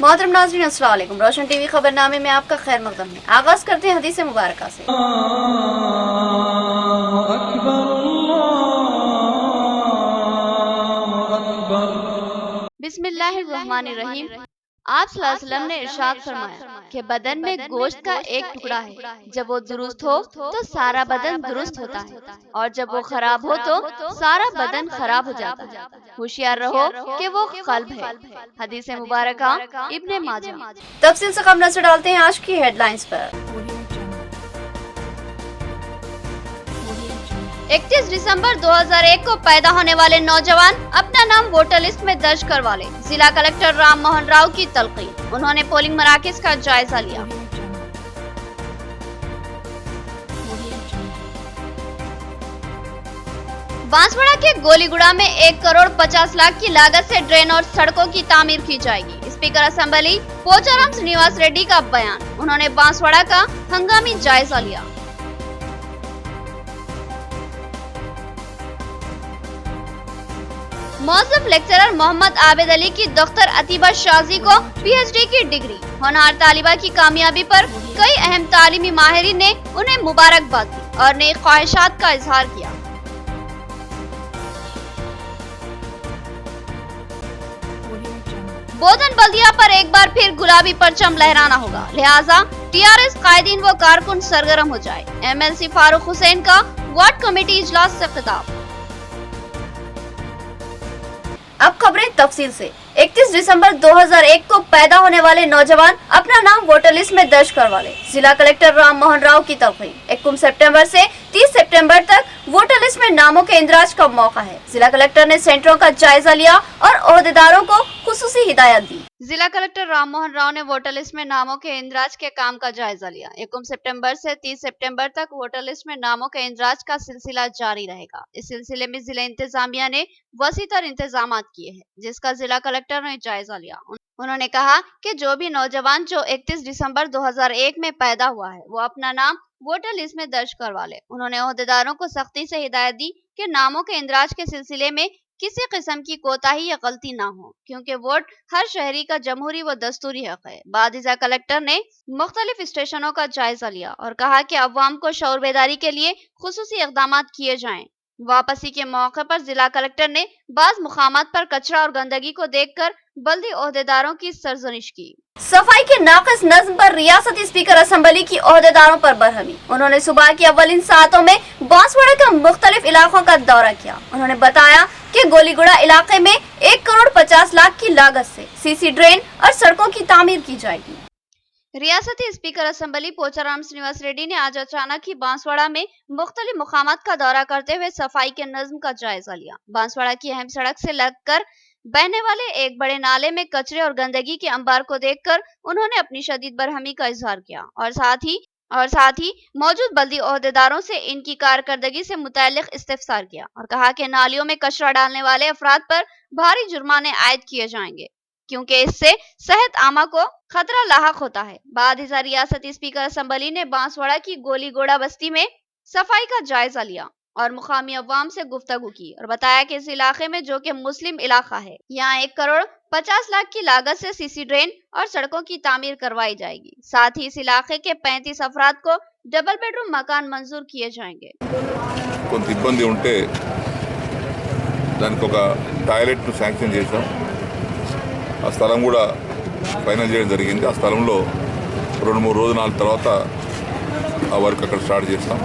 मोहतरम नाज़रीन अस्सलाम वालेकुम। रोशन टीवी खबरनामे में आपका खैर मकदम है। आगाज करते हैं हदीस मुबारक से। बिस्मिल्लाहिर्रहमानिर्रहीम। आप सल्लल्लाहु अलैहि वसल्लम ने इरशाद फरमाया कि बदन में गोश्त का एक टुकड़ा है, जब वो दुरुस्त हो तो सारा बदन दुरुस्त होता है, और जब वो खराब हो तो सारा बदन खराब हो जाता है। होशियार रहो कि वो कल्ब है। हदीस मुबारका इब्ने माजा। तफसील से खबर नजर डालते हैं आज की हेडलाइंस पर। 31 दिसंबर 2001 को पैदा होने वाले नौजवान अपना नाम वोटर लिस्ट में दर्ज करवा ले। जिला कलेक्टर राम मोहन राव की तलकीन। उन्होंने पोलिंग मराकज का जायजा लिया। बांसवाड़ा के गोलीगुड़ा में 1 करोड़ 50 लाख की लागत से ड्रेन और सड़कों की तामीर की जाएगी। स्पीकर असेंबली पोचाराम श्रीनिवास रेड्डी का बयान। उन्होंने बांसवाड़ा का हंगामी जायजा लिया। मौजूद लेक्चरर मोहम्मद आबिद अली की दख्तर अतीबा शाजी को पीएचडी की डिग्री। होनहार तालिबा की कामयाबी पर कई अहम तालीमी माहिरीन ने उन्हें मुबारकबाद दी और नई ख्वाहिशात का इजहार किया। बोधन बल्दिया पर एक बार फिर गुलाबी परचम लहराना होगा, लिहाजा टीआरएस कायदीन व कारकुन सरगर्म हो जाए। एमएलसी फारूक हुसैन का वार्ड कमेटी इजलास से खिताब। अब खबरें तफसील से। 31 दिसंबर 2001 को पैदा होने वाले नौजवान अपना नाम वोटर लिस्ट में दर्ज करवा ले। जिला कलेक्टर राम मोहन राव की तलकीन। 21 सितंबर से 30 सितंबर तक वोटर लिस्ट में नामों के इंदराज का मौका है। जिला कलेक्टर ने सेंटरों का जायजा लिया और ओहदेदारों को खुसूसी हिदायत दी। जिला कलेक्टर राम मोहन राव ने वोटर लिस्ट में नामों के इंदराज के काम का जायजा लिया। 21 सितंबर से 30 सितंबर तक वोटर लिस्ट में नामों के इंदराज का सिलसिला जारी रहेगा। इस सिलसिले में जिला इंतजामिया ने वसीतर इंतजाम किए हैं, जिसका जिला कलेक्टर ने जायजा लिया। उन्होंने कहा कि जो भी नौजवान जो 31 दिसंबर 2001 में पैदा हुआ है, वो अपना नाम वोटर लिस्ट में दर्ज करवा ले। उन्होंने ओहदेदारों को सख्ती से हिदायत दी कि नामों के इंदराज के सिलसिले में किसी किस्म की कोताही या गलती ना हो, क्योंकि वोट हर शहरी का जमहूरी व दस्तूरी हक है। बाद जिला कलेक्टर ने मुख्तलिफ स्टेशनों का जायजा लिया और कहा कि अवाम को शऊर बेदारी के लिए खुसूसी इक़दाम किए जाएं। वापसी के मौके पर जिला कलेक्टर ने बाज मुकामात पर कचरा और गंदगी को देखकर बल्दी ओहदेदारों की सरजनिश की। सफाई के नाक़िस नज़्म पर रियासती स्पीकर असेंबली की ओहदेदारों पर बरहमी। उन्होंने सुबह की अव्वलिन सातों में बांसवाड़ा का मुख्तलिफ इलाकों का दौरा किया। उन्होंने बताया कि गोलीगुड़ा इलाके में 1 करोड़ 50 लाख की लागत से सीसी ड्रेन और सड़कों की तामीर की जाएगी। रियासती स्पीकर असेंबली पोचाराम श्रीनिवास रेड्डी ने आज अचानक ही बांसवाड़ा में मुख्तलिफ मुकामात का दौरा करते हुए सफाई के नज़्म का जायजा लिया। बांसवाड़ा की अहम सड़क से लगकर बहने वाले एक बड़े नाले में कचरे और गंदगी के अंबार को देखकर उन्होंने अपनी शदीद बरहमी का इजहार किया और साथ ही मौजूद बल्दी ओहदेदारों से इनकी कारकर्दगी से मुताल्लिक इस्तिफसार किया और कहा कि नालियों में कचरा डालने वाले अफराद पर भारी जुर्माने आयद किए जाएंगे, क्योंकि इससे सेहत आमा को खतरा लाहक होता है। बाद रियासती स्पीकर असेंबली ने बांसवाड़ा की गोलीगोड़ा बस्ती में सफाई का जायजा लिया और मुकामी अवाम से गुफ्तगू की और बताया कि इस इलाके में, जो कि मुस्लिम इलाका है, यहाँ 1 करोड़ 50 लाख की लागत से सीसी ड्रेन और सड़कों की तामीर करवाई जाएगी। साथ ही इस इलाके के 35 अफराद को डबल बेडरूम मकान मंजूर किए जाएंगे। కొంత ఇబ్బంది ఉంటే దానికి ఒక టాయిలెట్ ను శాంక్షన్ చేశాం. ఆ స్థలం కూడా ఫైనల్ చేయడం జరిగింది. ఆ స్థలంలో 2-3 రోజుల తర్వాత ఆ వర్క్ అక్కడ స్టార్ట్ చేస్తాం.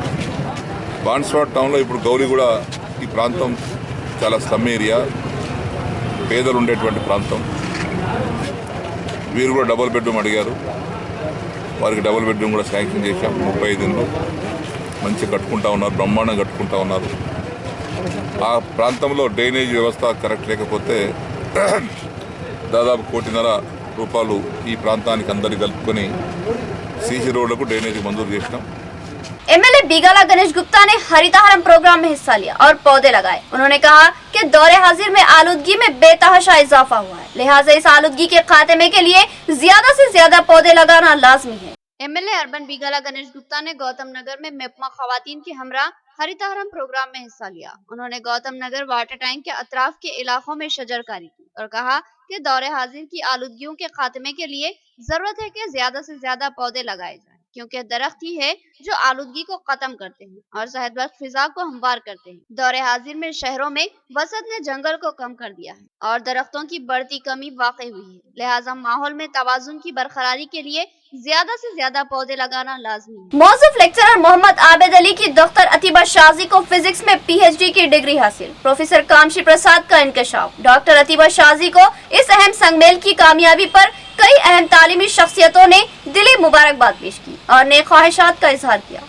బాన్స్వాడ టౌన్లో ఇప్పుడు గౌలిగూడ ఈ ప్రాంతం చాలా స్లమ్ ఏరియా, పేదలు ఉండేటువంటి ప్రాంతం. వీరు కూడా డబుల్ బెడ్రూమ్ అడిగారు. వారికి డబుల్ బెడ్రూమ్ కూడా శాంక్షన్ చేశాం. 35 ఇండ్లు మంచిగా కట్టుకుంటా ఉన్నారు, బ్రహ్మాండంగా కట్టుకుంటా ఉన్నారు. ఆ ప్రాంతంలో డ్రైనేజ్ వ్యవస్థ కరెక్ట్ లేకపోతే దాదాపు 1.5 కోటి ఈ ప్రాంతానికి అందరికి కలుపుకొని सीसी रोड ड्रेनेज मंजूर చేసినాం. एमएलए बीगाला गणेश गुप्ता ने हरितहारम प्रोग्राम में हिस्सा लिया और पौधे लगाए। उन्होंने कहा कि दौरे हाजिर में आलूदगी में बेतहाशा इजाफा हुआ है, लिहाजा इस आलूदगी के खात्मे के लिए ज्यादा से ज्यादा पौधे लगाना लाजमी है। एमएलए अर्बन बीगाला गणेश गुप्ता ने गौतम नगर में मेपमा खवातीन के हमरा हरितहारम प्रोग्राम में हिस्सा लिया। उन्होंने गौतम नगर वाटर टैंक के अतराफ के इलाकों में शजरकारी की और कहा कि दौरे हाजिर की आलूदगियों के खात्मे के लिए जरूरत है कि ज्यादा से ज्यादा पौधे लगाए जाएं, क्योंकि दरख्त ही है जो आलूदगी को खत्म करते हैं और सेहतबख्श फिजा को हमवार करते हैं। दौरे हाजिर में शहरों में वसत ने जंगल को कम कर दिया है और दरख्तों की बढ़ती कमी वाक़ई हुई है, लिहाजा माहौल में तवाजुन की बरकरारी के लिए ज्यादा से ज्यादा पौधे लगाना लाजमी है। मौजूफ लेक्चरर मोहम्मद आबिद अली की दख्तर अतीबा शाजी को फिजिक्स में PhD की डिग्री हासिल। प्रोफेसर कामशी प्रसाद का इंकशाफ। डॉक्टर अतीबा शाजी को इस अहम संगमेल की कामयाबी पर कई अहम तालीमी शख्सियतों ने दिली मुबारकबाद पेश की और नेक ख्वाहिशात का इजहार किया।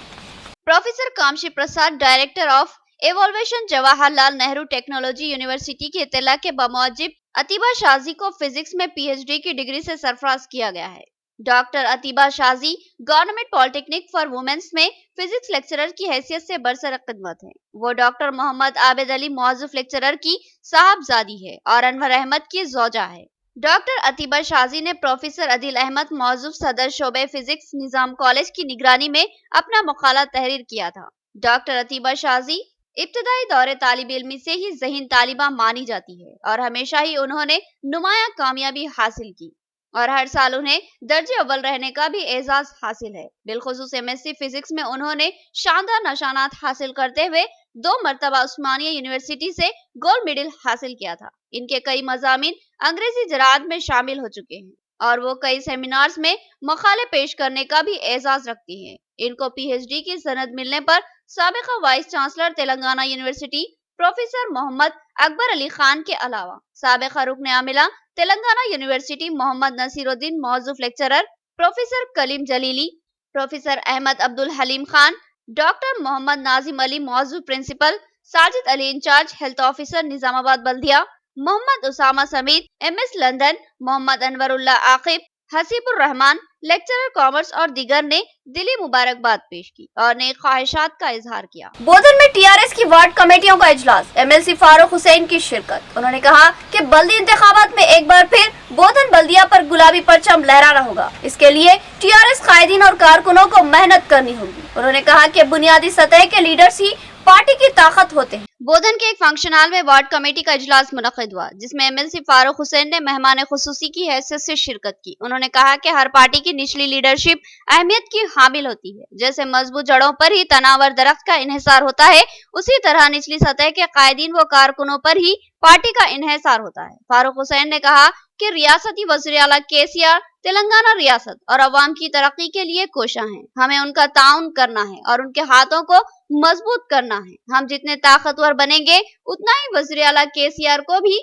Professor Kamshi Prasad, director of evolution, Jawaharlal Nehru technology university की इत्तला के बमौजिब अतीबा शाजी को फिजिक्स में PhD की डिग्री से सरफराज किया गया है। Doctor Atiba Shaji government polytechnic for women's में फिजिक्स लेक्चरर की हैसियत से बरसर खिदमत है। वो डॉक्टर मोहम्मद आबिद अली मौजूफ लेक्चरर की साहबजादी है और अनवर अहमद की जोजा है। डॉक्टर अतीबा शाजी ने प्रोफेसर अदील अहमद मौजूफ सदर शोबे फिजिक्स निजाम कॉलेज की निगरानी में अपना मकाला तहरीर किया था। डॉक्टर अतीबा शाजी इब्तदाई दौरे तालिब इल्मी से ही ज़हीन तालिबा मानी जाती है और हमेशा ही उन्होंने नुमाया कामयाबी हासिल की और हर साल उन्हें दर्जे अव्वल रहने का भी एजाज हासिल है। बिलखुसूस MSc फिजिक्स में उन्होंने शानदार निशानात हासिल करते हुए 2 मरतबा उस्मानिया यूनिवर्सिटी से गोल्ड मेडल हासिल किया था। इनके कई मज़ामीन अंग्रेजी ज़राअत में शामिल हो चुके हैं और वो कई सेमिनार्स में मकाले पेश करने का भी एजाज रखती हैं। इनको PhD की सनद मिलने पर साबिका vice chancellor Telangana university professor Mohammad Akbar Ali Khan के अलावा साबिका रुकन आमिला तेलंगाना यूनिवर्सिटी मोहम्मद नसीरुद्दीन मौजूफ lecturer, professor Kaleem Jalili, professor Ahmed Abdul Haleem Khan, doctor Mohammad Nazim Ali मौजूफ principal, Sajid Ali incharge health officer Nizamabad बल्दिया, Mohammad Usama Sameed MS London, Mohammad Anwarullah Aqib, Haseebur Rahman lecturer commerce और दीगर ने दिली मुबारकबाद पेश की और नई ख्वाहिशात का इजहार किया। बोधन में TRS की वार्ड कमेटियों का इजलास, MLC फारूक हुसैन की शिरकत। उन्होंने कहा कि बल्दी इंतखाबात में एक बार फिर बोधन बल्दिया पर गुलाबी परचम लहराना होगा। इसके लिए TRS कायदीन और कारकुनों को मेहनत करनी होगी। उन्होंने कहा कि बुनियादी सतह के लीडर्स ही पार्टी की ताकत होते हैं। बोधन के एक फंक्शन हॉल में वार्ड कमेटी का इजलास मुनक्किद हुआ, जिसमें MLC फारूक हुसैन ने मेहमान खुसूसी की हैसियत से शिरकत की। उन्होंने कहा कि हर पार्टी की निचली लीडरशिप अहमियत की हामिल होती है। जैसे मजबूत जड़ों पर ही तनावर दरख्त का इन्हिसार होता है, उसी तरह निचली सतह के कायदीन व कारकुनों पर ही पार्टी का इन्हिसार होता है। फारूक हुसैन ने कहा कि रियासती वज़ीर आला KCR तेलंगाना रियासत और अवाम की तरक्की के लिए कोशा है। हमें उनका ताउन करना है और उनके हाथों को मजबूत करना है। हम जितने ताकतवर बनेंगे उतना ही वज़ीर आला KCR को भी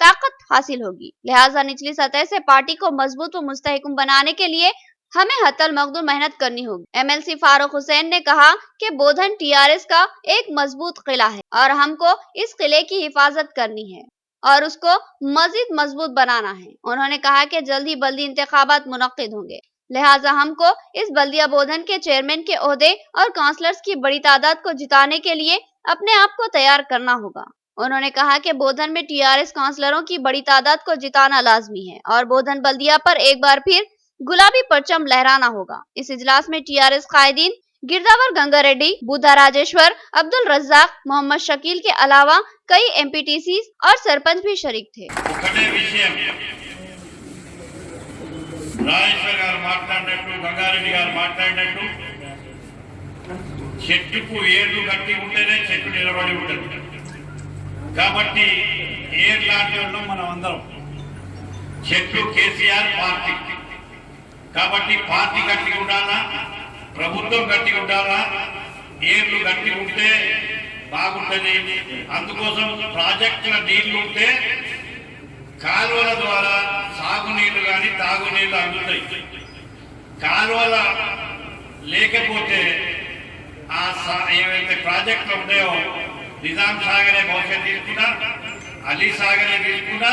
ताकत हासिल होगी। लिहाजा निचली सतह से पार्टी को मजबूत व मुस्तहकम बनाने के लिए हमें हतल मकदूर मेहनत करनी होगी। MLC फारूक हुसैन ने कहा कि बोधन TRS का एक मजबूत किला है और हमको इस किले की हिफाजत करनी है और उसको मजीद मजबूत बनाना है। उन्होंने कहा कि जल्द ही बल्दी इंतखाबात मुनक्किद होंगे, लिहाजा हमको इस बल्दिया बोधन के चेयरमैन के ओहदे और काउंसलर्स की बड़ी तादाद को जिताने के लिए अपने आप को तैयार करना होगा। उन्होंने कहा कि बोधन में TRS काउंसलरों की बड़ी तादाद को जिताना लाजमी है और बोधन बल्दिया पर एक बार फिर गुलाबी परचम लहराना होगा। इस इजलास में TRS कायदीन गिरदावर गंगा रेड्डी, बुद्धा राजेश्वर, अब्दुल रज्जाक, मोहम्मद शकील के अलावा कई MPTC और सरपंच भी शरीक थे। రాజేశ్వర్ గారు మాట్లాడినట్టు, గంగారెడ్డి గారు మాట్లాడినట్టు చెట్టుకు ఏర్లు కట్టి ఉంటేనే చెట్టు నిలబడి ఉంటుంది. కాబట్టి ఏర్ లాంటి వాళ్ళం మనం అందరం. చెట్టు KCR పార్టీ, కాబట్టి పార్టీ గట్టి ఉండాలా, ప్రభుత్వం గట్టి ఉండాలా, ఏర్లు గట్టి ఉంటే బాగుంటుంది. అందుకోసం ప్రాజెక్టుల నీళ్లు ఉంటే కాలువల ద్వారా సాగునీళ్లు కానీ తాగునీళ్లు అందుతాయి. కాలువల లేకపోతే ఏవైతే ప్రాజెక్టులు ఉంటాయో నిజాం సాగరే భవిష్యత్తు తీసుకున్నా, అలీ సాగరే తీసుకున్నా,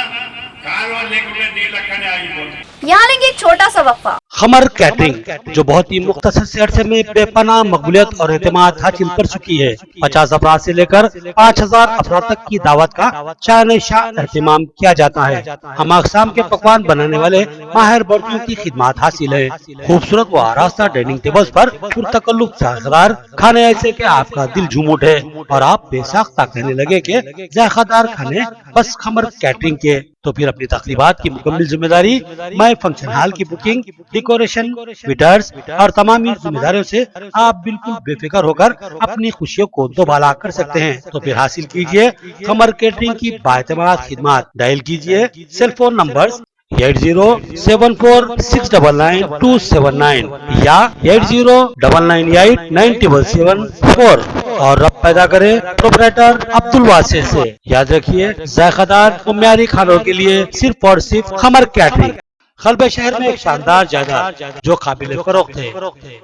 కాలువలు లేకుంటే నీళ్ళు అక్కడే ఆగిపోతాయి. यहाँ लेंगे एक छोटा सा वक्फा। खमर कैटरिंग जो बहुत ही मुख्तसर से अरसे में बेपनाह मकबूलियत और एतमाद हासिल कर चुकी है। 50 अफराद से लेकर 5000 अफराद तक की दावत का शान शाह एहतमाम किया जाता है। हम अक़साम के पकवान बनाने वाले माहिर बर्तियों की खिदमत हासिल है। खूबसूरत व आरास्ता डाइनिंग टेबल्स पर पुरतकल्लुफ़ जायकेदार खाने ऐसे के आपका दिल झूम उठे और आप बेसाख्ता कहने लगे कि जायकेदार खाने बस खमर कैटरिंग के। तो फिर अपनी तकरीबात की मुकम्मल जिम्मेदारी माय फंक्शन हॉल की बुकिंग, डेकोरेशन, वेटर्स और तमाम जिम्मेदारियों से आप बिल्कुल बेफिक्र होकर अपनी खुशियों को दोबाला कर सकते हैं। तो फिर हासिल कीजिए कमर कैटरिंग की बाएतमाद खिदमत। डायल कीजिए सेल फोन नंबर 8074699279 या 8099897774 और रब पैदा करे प्रोपराइटर अब्दुल वासिर से। याद रखिए जायकादार और म्यारी खानों के लिए सिर्फ और सिर्फ खमर कैटरिंग। खलबे शहर में एक शानदार जायदाद जो काबिल फरोख्त है।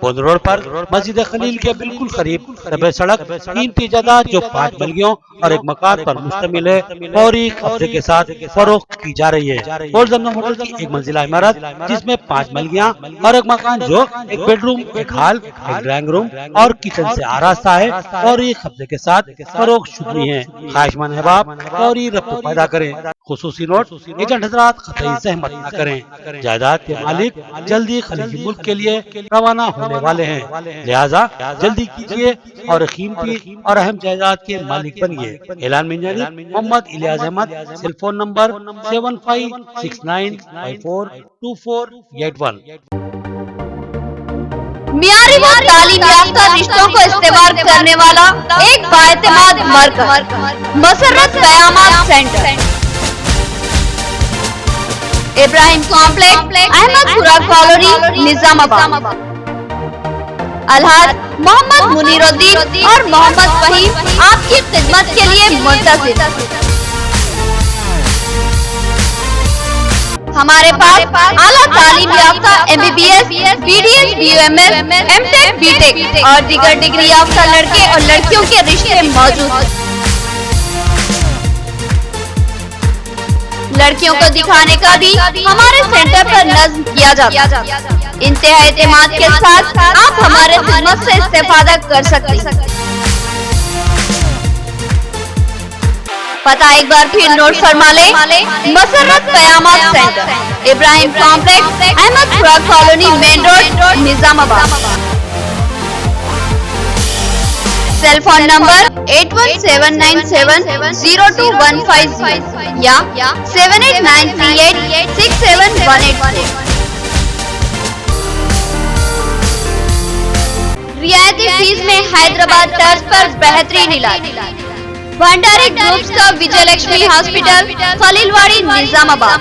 बोंद रोड पर मस्जिद खलील के बिल्कुल करीब तबे सड़क कीमती जायदाद जो 5 बल्लियों और एक मकान पर मुश्तमिल है फौरी कब्जे के साथ फरोख्त की जा रही है। गोल्ड जमजम होटल की एक मंजिला इमारत जिसमें 5 बल्लियां और एक मकान जो एक बेडरूम, एक हॉल, एक ड्राइंग रूम और किचन से आरास्ता है फौरी कब्जे के साथ फरोख्त शुक्री है। ख्वाहिशमंद अहबाब फौरी रब्त पैदा करें। खुसूसी नोट एजेंट हजरात कतई जहमत न करें। जायदाद के मालिक जल्दी खलीजी मुल्क के लिए रवाना होने वाले हैं, लिहाजा जल्दी कीजिए और कीमती और अहम जायदाद के मालिक बनिए। ऐलान में जानिब Mohammed Ilyas Ahmed. Cell phone number 7569542481। मियारी व तालीम याफ्ता रिश्तों को इस्तेमाल करने वाला एक बाएतमाद मरकज मसर्रत क़यामत centre, Ibrahim complex, Ahmedpura colony, Nizamabad. अलहाज मोहम्मद मुनीरुद्दीन और मोहम्मद फहीम आपकी खिदमत के लिए मुंतज़िर। हमारे पास आला तालीम याफ्ता MBBS, BDS, BUMS, MTech, BTech और दीगर डिग्री याफ्ता लड़के और लड़कियों के रिश्ते मौजूद हैं। लड़कियों को दिखाने का भी हमारे सेंटर पर नज़्म किया जाता है। इंतहा एतमाद के साथ आप हमारे खिदमत से इस्तेफादा कर सकते हैं। पता एक बार फिर नोट फरमा ले, मसर्रत क़यामत centre, Ibrahim complex, Ahmedpura colony, main road, Nizamabad. Cell phone number 8179702150 या 7893867184। रियायती फीस में हैदराबाद तर्ज पर बेहतरीन इलाज। भंडारी ग्रुप्स का विजय लक्ष्मी हॉस्पिटल, खलीलवाड़ी, निजामाबाद।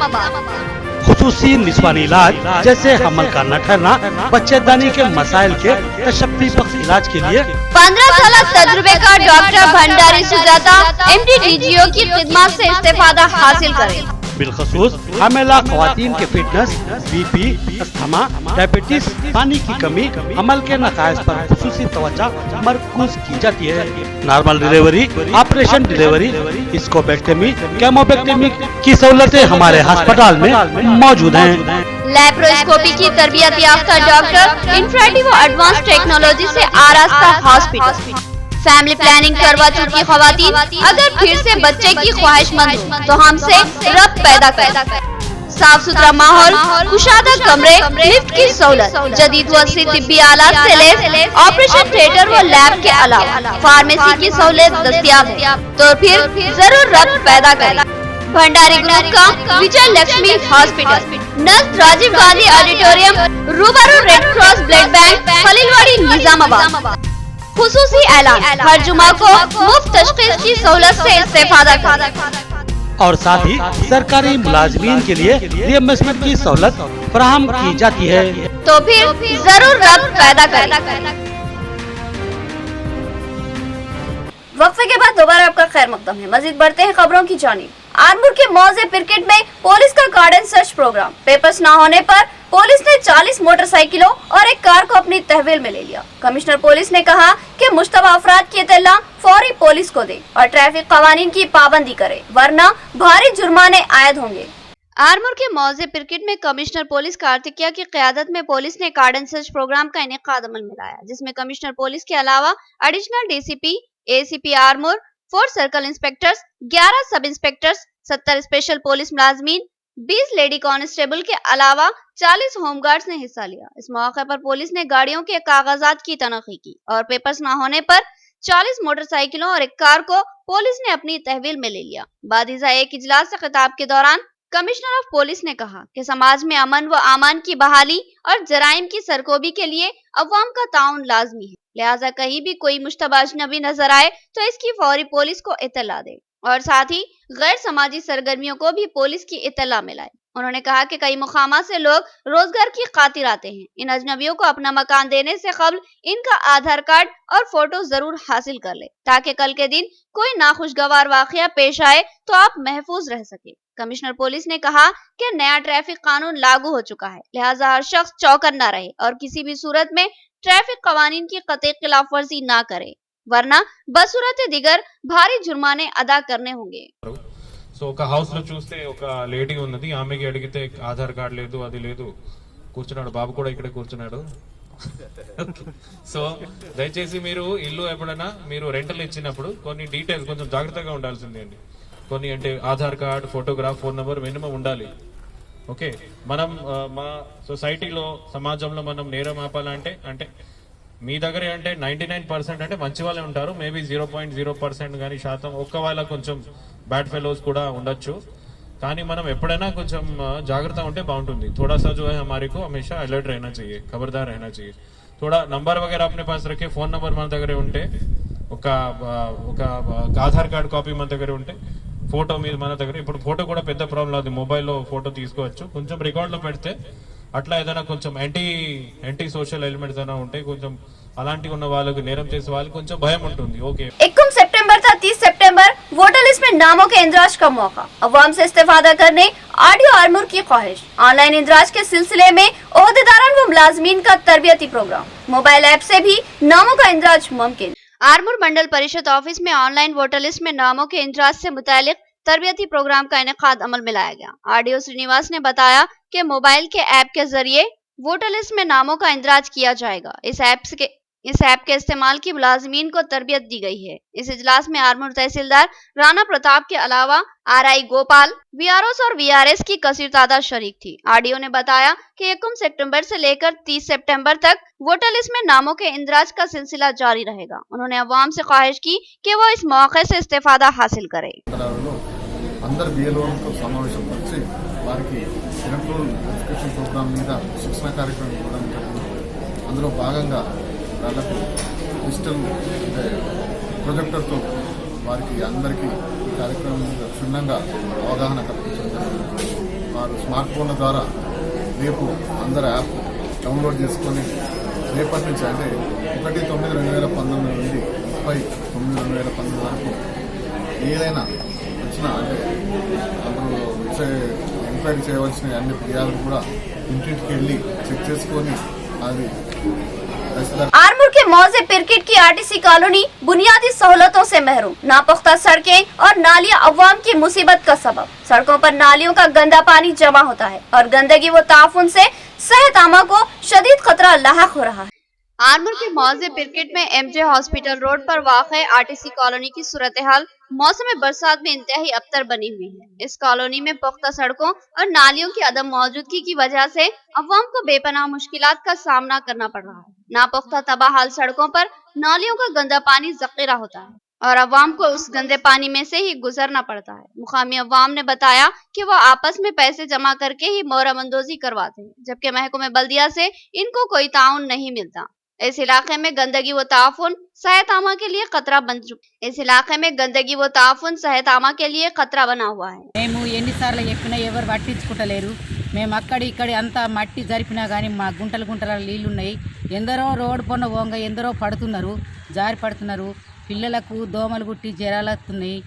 खुसूसी निस्वानी इलाज जैसे हमल का न ठहरना, बच्चेदानी के मसाइल के तशफ़्फ़ी बख्श इलाज के लिए 15 साल तजुर्बे का doctor Bhandari Sujata MD DGO की खिदमत से इस्तेफादा हासिल करें। बिलखसूस हमेला ख़वातीन के फिटनेस, BP, अस्थमा, डायबिटीज, पानी की कमी, अमल के नकायस पर खुसूसी तवज्जो मरकूज की जाती है। नॉर्मल डिलीवरी, ऑपरेशन डिलीवरी, स्कोपेक्टमी, केमोपेक्टमी की सहूलतें हमारे अस्पताल में मौजूद हैं। लैप्रोस्कोपी की तरबियत याफ्ता डॉक्टर, इंफ्रारेड व एडवांस टेक्नोलॉजी से आरास्ता हॉस्पिटल। फैमिली प्लानिंग करवा चुकी खवातीन अगर फिर से बच्चे की ख्वाहिशमंद हो तो हमसे रब पैदा कर। साफ सुथरा माहौल, कुशादा कमरे, लिफ्ट की सहूलत, जदीद व अस्सी तिब्बी आलात से लैस ऑपरेशन थिएटर व लैब के अलावा फार्मेसी की सहूलत दस्तयाब है। तो फिर जरूर रब पैदा करें। भंडारी ग्रुप का विजय लक्ष्मी हॉस्पिटल, नज़द राजीव गांधी ऑडिटोरियम, रूबरू red cross blood bank, Khaleelwadi, Nizamabad. खुसूसी ऐलान, हर जुमा को मुफ्त तशखीस की सहूलत से इस्तेफादा करें। और साथ ही सरकारी मुलाजमीन के लिए रिइंबर्समेंट की सहूलत फराहम की जाती है। तो फिर जरूर रब पैदा करें। वक्फे के बाद दोबारा आपका खैर मकदम है। मजीद बढ़ते हैं खबरों की जानिब। आरमूर के मौजे पिरकेट में पुलिस का गार्डन सर्च प्रोग्राम। पेपर्स न होने पर पुलिस ने 40 मोटरसाइकिलों और एक कार को अपनी तहवील में ले लिया। कमिश्नर पुलिस ने कहा कि मुश्तबा अफराद की इत्तला फौरी पुलिस को दे और ट्रैफिक कवानीन की पाबंदी करे, वरना भारी जुर्माने आयद होंगे। आरमूर के मौजे पिरकेट में कमिश्नर पुलिस कार्तिकिया की क़यादत में पुलिस ने गार्डन सर्च प्रोग्राम का इनेकाद अमल में लाया, जिसमें कमिश्नर पुलिस के अलावा additional DCP, ACP Armoor, 4 circle inspectors, 11 sub inspectors, 70 special police मुलाजमीन, 20 लेडी कांस्टेबल के अलावा 40 होमगार्ड्स ने हिस्सा लिया। इस मौके पर पुलिस ने गाड़ियों के कागजात की तनखी की और पेपर्स न होने पर 40 मोटरसाइकिलों और एक कार को पुलिस ने अपनी तहवील में ले लिया। बादिजा एक इजलास से खिताब के दौरान कमिश्नर ऑफ पुलिस ने कहा कि समाज में अमन व आमान की बहाली और जराइम की सरकोबी के लिए अवाम का ताउन लाजमी है, लिहाजा कहीं भी कोई मुश्तबा अजनबी नजर आए तो इसकी फौरी पुलिस को इत्तला दे और साथ ही गैर समाजी सरगर्मियों को भी पुलिस की इत्तला मिलाए। उन्होंने कहा कि कई मुकामा से लोग रोजगार की खातिर आते हैं, इन अजनबियों को अपना मकान देने से कबल इनका आधार कार्ड और फोटो जरूर हासिल कर ले ताकि कल के दिन कोई नाखुशगवार वाकया पेश आए तो आप महफूज रह सके। कमिश्नर पुलिस ने कहा कि नया ट्रैफिक कानून लागू हो चुका है, लिहाजा हर शख्स चौकन्ना रहे और किसी भी सूरत में ट्रैफिक कवानीन की कतई खिलाफ वर्जी ना करे, वरना बसूरत दिगर भारी जुर्माने अदा करने होंगे। సో ఒక హౌస్ లో చూస్తే ఒక లేడీ ఉన్నది, ఆమెకి అడిగితే ఆధార్ కార్డ్ లేదు, అది లేదు, కూర్చున్నాడు బాబు కూడా ఇక్కడ కూర్చున్నాడు. సో దయచేసి మీరు ఇల్లు ఎప్పుడైనా మీరు రెంటల్ ఇచ్చినప్పుడు కొన్ని డీటెయిల్స్ కొంచెం జాగ్రత్తగా ఉండాల్సిందే అండి. కొన్ని అంటే Aadhaar card, photograph, phone number minimum ఉండాలి. ఓకే, మనం మా సొసైటీలో సమాజంలో మనం నేరం ఆపాలంటే అంటే మీ దగ్గరే అంటే 99% అంటే మంచి వాళ్ళే ఉంటారు, మేబీ 0.0% కానీ శాతం ఒక్క వాళ్ళ కొంచెం బ్యాడ్ ఫెలోస్ కూడా ఉండొచ్చు. కానీ మనం ఎప్పుడైనా కొంచెం జాగ్రత్త ఉంటే బాగుంటుంది. थोड़ा सा जो है हमारे को हमेशा अलर्ट रहना चाहिए, खबरदार रहना चाहिए. थोड़ा नंबर वगैरह अपने पास रखे, फोन नंबर మన దగ్గరే ఉంటే, ఒక ఆధార్ కార్డ్ కాపీ మన దగ్గర ఉంటే, ఫోటో మీద మన దగ్గర ఇప్పుడు ఫోటో కూడా పెద్ద ప్రాబ్లం అది, మొబైల్లో ఫోటో తీసుకోవచ్చు, కొంచెం రికార్డులో పెడితే అట్లా ఏదైనా కొంచెం యాంటీ సోషల్ ఎలిమెంట్స్ అయినా ఉంటే కొంచెం అలాంటి ఉన్న వాళ్ళకి నేరం చేసే వాళ్ళకి కొంచెం భయం ఉంటుంది. ఓకే, 21 सितंबर था 30 सितंबर वोटर लिस्ट में नामों के इंदराज का मौका, अवाम से इस्तेफादा करने ऑडियो आर्मूर की ख्वाहिश, ऑनलाइन इंदराज के सिलसिले में ओहदेदारान व मुलाजमीन का तरबियती प्रोग्राम, मोबाइल ऐप से भी नामों का इंदराज मुमकिन। आर्मूर मंडल परिषद ऑफिस में ऑनलाइन वोटर लिस्ट में नामों के इंदराज से मुतालिक तरबियती प्रोग्राम का इनेकाद अमल में लाया गया। आरडीओ श्रीनिवास ने बताया कि मोबाइल के ऐप के जरिए वोटर लिस्ट में नामों का इंदराज किया जाएगा। इस ऐप के इस्तेमाल की मुलाजमीन को तरबियत दी गई है। इस इजलास में आर्मूर तहसीलदार राणा प्रताप के अलावा आरआई गोपाल, वीआरओस और वीआरएस की कसीर तादाद शरीक थी। आरडीओ ने बताया कि 21 सितंबर से लेकर 30 सितंबर तक वोटर लिस्ट में नामों के इंदराज का सिलसिला जारी रहेगा। उन्होंने अवाम से ख्वाहिश की कि वो इस मौके से इस्तेफादा हासिल करे। అందరు బిఎల్ఓలతో సమావేశపరిచి వారికి ఎలక్ట్రల్ వెరిఫికేషన్ ప్రోగ్రామ్ మీద శిక్షణ కార్యక్రమం ఇవ్వడం జరిగింది. అందులో భాగంగా వాళ్ళకు డిజిటల్ ప్రొజెక్టర్తో వారికి అందరికీ ఈ కార్యక్రమం మీద క్షుణ్ణంగా అవగాహన కల్పించడం జరిగింది. వారు స్మార్ట్ ఫోన్ల ద్వారా రేపు అందరు యాప్ డౌన్లోడ్ చేసుకొని రేపటి నుంచి అంటే 1/9/2019 నుండి 30/9/2019 వరకు ఏదైనా వచ్చినా అంటే అందులో ఎంక్వైరీ చేయవలసిన అన్ని ఫిర్యాదులు కూడా ఇంటింటికి వెళ్ళి చెక్ చేసుకొని అది आर्मूर के मौजे पिरकिट की आरटीसी कॉलोनी बुनियादी सहूलतों से महरूम, नापुख्ता सड़कें और नालियां अवाम की मुसीबत का सबब। सड़कों पर नालियों का गंदा पानी जमा होता है और गंदगी व ताफुन से सेहत आमा को शदीद खतरा लाहक हो रहा है। आर्मूर के मौजे पिरकिट में एमजे हॉस्पिटल रोड पर वाक़े आरटीसी कॉलोनी की सूरत हाल मौसम बरसात में इंतहाई अबतर बनी हुई है। इस कॉलोनी में पुख्ता सड़कों और नालियों की अदम मौजूदगी की वजह से अवाम को बेपनाह मुश्किलात का सामना करना पड़ रहा है। नापुख्ता तबाहाल सड़कों पर नालियों का गंदा पानी जखीरा होता है और अवाम को उस गंदे पानी में से ही गुजरना पड़ता है। मुकामी अवाम ने बताया कि वो आपस में पैसे जमा करके ही मोहरमंदोजी करवाते हैं, जबकि महकमे बल्दिया से इनको कोई ताउन नहीं मिलता। इस इलाके में गंदगी व ताफुन सेहत आमा के लिए खतरा के लिए खतरा बना हुआ है। మేము ఎన్నిసార్లు చెప్పినా ఎవరు పట్టించుకుంటలేరు. మేము అక్కడి అంతా మట్టి జరిపినా కానీ మా గుంటల నీళ్లు ఉన్నాయి. ఎందరో రోడ్డు పొన్న వంగ ఎందరో పడుతున్నారు, జారి పడుతున్నారు. పిల్లలకు దోమలు గుట్టి జ్వరాలు వస్తున్నాయి.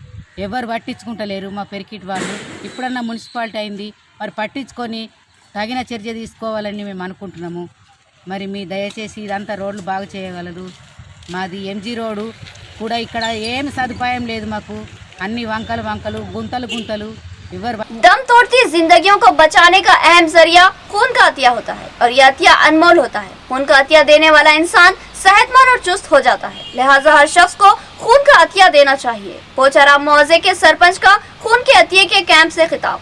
ఎవరు పట్టించుకుంటలేరు మా పెరికిట్ వాళ్ళు. ఇప్పుడన్నా మున్సిపాలిటీ అయింది, మరి పట్టించుకొని తగిన చర్య తీసుకోవాలని మేము అనుకుంటున్నాము. మరి మీ దయచేసి ఇదంతా రోడ్లు బాగు చేయగలరు. మాది ఎంజీ రోడ్డు కూడా ఇక్కడ ఏం సదుపాయం లేదు మాకు. అన్ని వంకలు గుంతలు दम तोड़ती जिंदगियों को बचाने का अहम जरिया खून का अतिया होता है और यह अतिया अनमोल होता है। खून का अतिया देने वाला इंसान सेहतमंद और चुस्त हो जाता है, लिहाजा हर शख्स को खून का अतिया देना चाहिए। पोचाराम मौजे के सरपंच का खून के अतिये के कैंप से खिताब।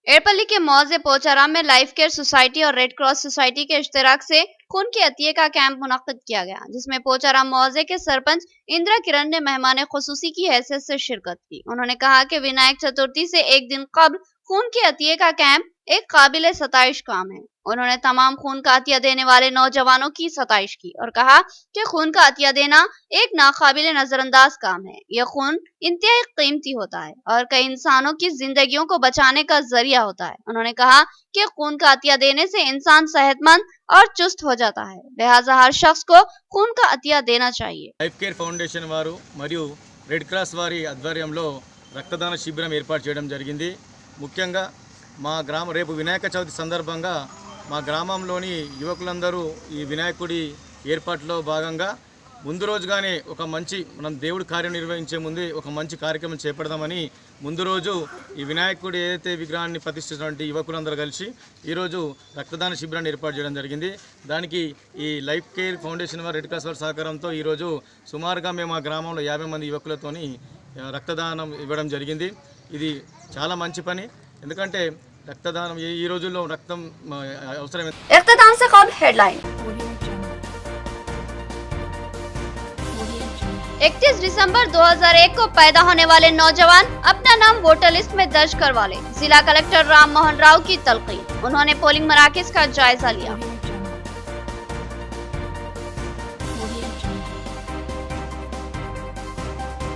एरपल्ली के मौजे पोचाराम में लाइफ केयर सोसाइटी और रेड क्रॉस सोसाइटी के इश्तराक से खून के अतिये का कैंप मुनक्किद किया गया, जिसमें पोचाराम मौजे के सरपंच इंदिरा किरण ने मेहमान खुसूसी की हैसियत से शिरकत की। उन्होंने कहा कि विनायक चतुर्थी से एक दिन कबल खून के अतिये का कैंप एक काबिले सताइश काम है। उन्होंने तमाम खून का अतिया देने वाले नौजवानों की सताइश की और कहा कि खून का अतिया देना एक नाकाबिले नजरअंदाज काम है। यह खून इंतहाई कीमती होता है और कई इंसानों की जिंदगियों को बचाने का जरिया होता है। उन्होंने कहा कि खून का अतिया देने से इंसान सेहतमंद और चुस्त हो जाता है, लिहाजा हर शख्स को खून का अतिया देना चाहिए। లైఫ్ కేర్ ఫౌండేషన్ వారు మరియు రెడ్ క్రాస్ వారి ఆధ్వర్యంలో రక్తదాన శిబిరం ఏర్పాటు చేయడం జరిగింది. ముఖ్యంగా మా గ్రామ రేపు వినాయక చవితి సందర్భంగా మా గ్రామంలోని యువకులందరూ ఈ వినాయకుడి ఏర్పాటులో భాగంగా ముందు రోజుగానే ఒక మంచి మనం దేవుడి కార్యం నిర్వహించే ముందే ఒక మంచి కార్యక్రమం చేపడదామని ముందు రోజు ఈ వినాయకుడి ఏదైతే విగ్రహాన్ని ప్రతిష్ఠించినటువంటి యువకులందరూ కలిసి ఈరోజు రక్తదాన శిబిరాన్ని ఏర్పాటు చేయడం జరిగింది. దానికి ఈ లైఫ్ కేర్ ఫౌండేషన్ వారి రెడ్ క్రాస్ వారి సహకారంతో ఈరోజు సుమారుగా మేము ఆ గ్రామంలో 50 మంది యువకులతోని రక్తదానం ఇవ్వడం జరిగింది. ఇది చాలా మంచి పని, ఎందుకంటే రక్తదానం ఈ రోజుల్లో రక్తం అవసరం. इख्तिताम से कबल हेडलाइन। 31 दिसंबर 2001 को पैदा होने वाले नौजवान अपना नाम वोटर लिस्ट में दर्ज करवा ले। जिला कलेक्टर राम मोहन राव की तलकीन। उन्होंने पोलिंग मराकज का जायजा लिया।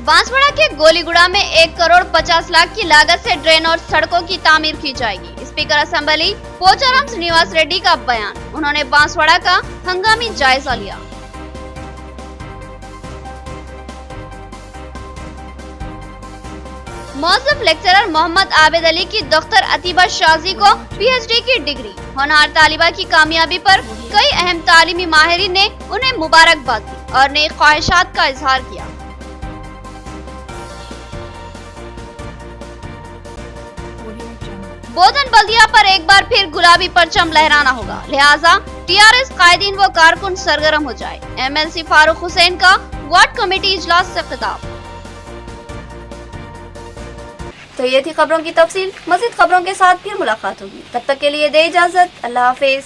बांसवाड़ा के गोलीगुड़ा में 1 करोड़ 50 लाख की लागत से ड्रेन और सड़कों की तामीर की जाएगी। स्पीकर असेंबली पोचाराम श्रीनिवास रेड्डी का बयान। उन्होंने बांसवाड़ा का हंगामी जायजा लिया। मौजूद लेक्चरर मोहम्मद आबिद अली की दख्तर अतीबा शाजी को पीएचडी की डिग्री। होनहार तालिबा की कामयाबी पर कई अहम तालीमी माहिरीन ने उन्हें मुबारकबाद दी और नई ख्वाहिशात का इजहार किया। बोधन बल्दिया पर एक बार फिर गुलाबी परचम लहराना होगा, लिहाजा टीआरएस कायदीन व कारकुन सरगर्म हो जाए। एमएलसी फारूक हुसैन का वार्ड कमेटी इजलास से खिताब। तो ये थी खबरों की तफसील। मज़ीद खबरों के साथ फिर मुलाकात होगी, तब तक के लिए दे इजाजत। अल्लाह हाफिज।